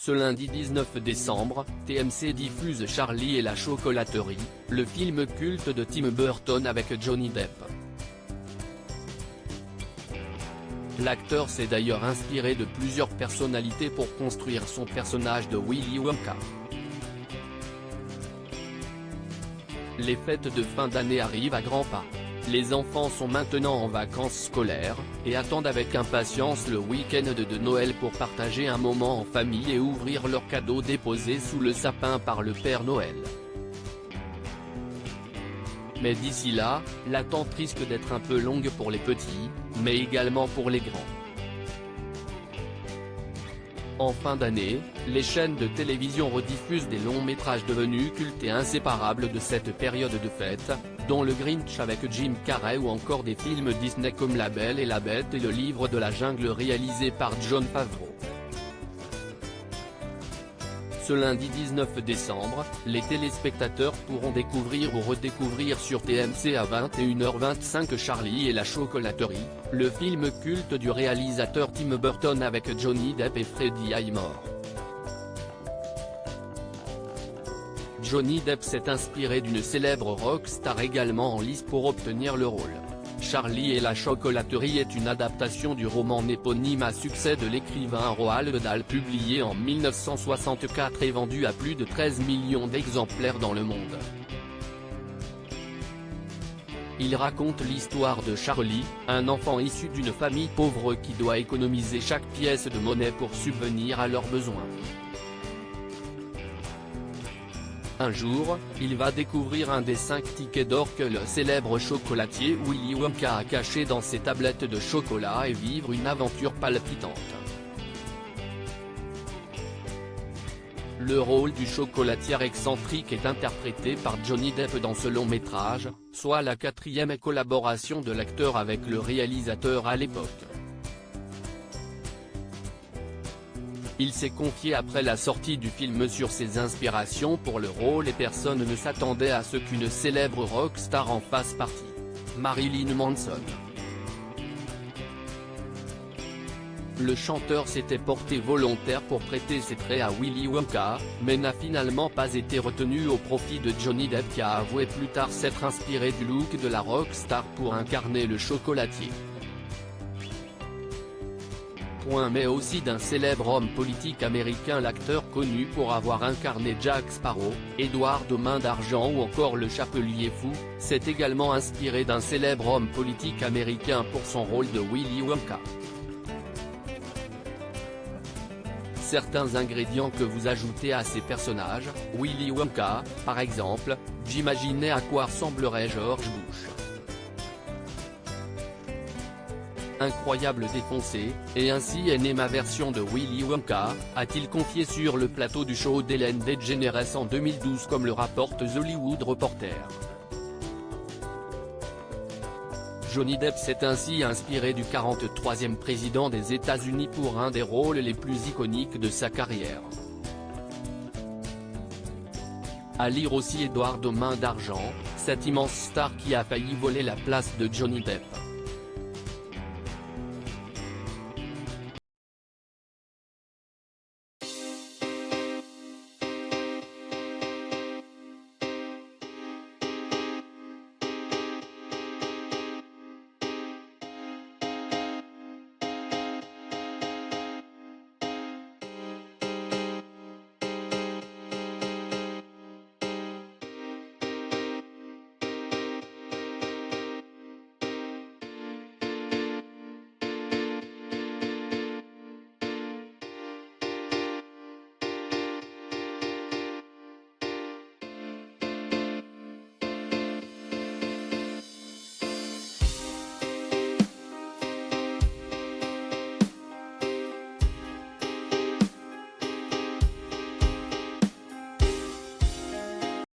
Ce lundi 19 décembre, TMC diffuse Charlie et la chocolaterie, le film culte de Tim Burton avec Johnny Depp. L'acteur s'est d'ailleurs inspiré de plusieurs personnalités pour construire son personnage de Willy Wonka. Les fêtes de fin d'année arrivent à grands pas. Les enfants sont maintenant en vacances scolaires, et attendent avec impatience le week-end de Noël pour partager un moment en famille et ouvrir leurs cadeaux déposés sous le sapin par le Père Noël. Mais d'ici là, l'attente risque d'être un peu longue pour les petits, mais également pour les grands. En fin d'année, les chaînes de télévision rediffusent des longs métrages devenus cultes et inséparables de cette période de fête, dont Le Grinch avec Jim Carrey ou encore des films Disney comme La Belle et la Bête et le Livre de la Jungle réalisé par Jon Favreau. Ce lundi 19 décembre, les téléspectateurs pourront découvrir ou redécouvrir sur TMC à 21h25 Charlie et la chocolaterie, le film culte du réalisateur Tim Burton avec Johnny Depp et Freddie Highmore. Johnny Depp s'est inspiré d'une célèbre rockstar également en lice pour obtenir le rôle. Charlie et la chocolaterie est une adaptation du roman éponyme à succès de l'écrivain Roald Dahl publié en 1964 et vendu à plus de 13 millions d'exemplaires dans le monde. Il raconte l'histoire de Charlie, un enfant issu d'une famille pauvre qui doit économiser chaque pièce de monnaie pour subvenir à leurs besoins. Un jour, il va découvrir un des 5 tickets d'or que le célèbre chocolatier Willy Wonka a caché dans ses tablettes de chocolat et vivre une aventure palpitante. Le rôle du chocolatier excentrique est interprété par Johnny Depp dans ce long métrage, soit la 4e collaboration de l'acteur avec le réalisateur à l'époque. Il s'est confié après la sortie du film sur ses inspirations pour le rôle et personne ne s'attendait à ce qu'une célèbre rockstar en fasse partie. Marilyn Manson. Le chanteur s'était porté volontaire pour prêter ses traits à Willy Wonka, mais n'a finalement pas été retenu au profit de Johnny Depp qui a avoué plus tard s'être inspiré du look de la rockstar pour incarner le chocolatier. Mais aussi d'un célèbre homme politique américain. L'acteur connu pour avoir incarné Jack Sparrow, Edward aux mains d'argent ou encore le Chapelier fou, s'est également inspiré d'un célèbre homme politique américain pour son rôle de Willy Wonka. Certains ingrédients que vous ajoutez à ces personnages, Willy Wonka, par exemple, j'imaginais à quoi ressemblerait George Bush. Incroyable défoncé, et ainsi est née ma version de Willy Wonka, a-t-il confié sur le plateau du show d'Ellen DeGeneres en 2012 comme le rapporte The Hollywood Reporter. Johnny Depp s'est ainsi inspiré du 43e président des États-Unis pour un des rôles les plus iconiques de sa carrière. À lire aussi Edward aux mains d'argent, cette immense star qui a failli voler la place de Johnny Depp.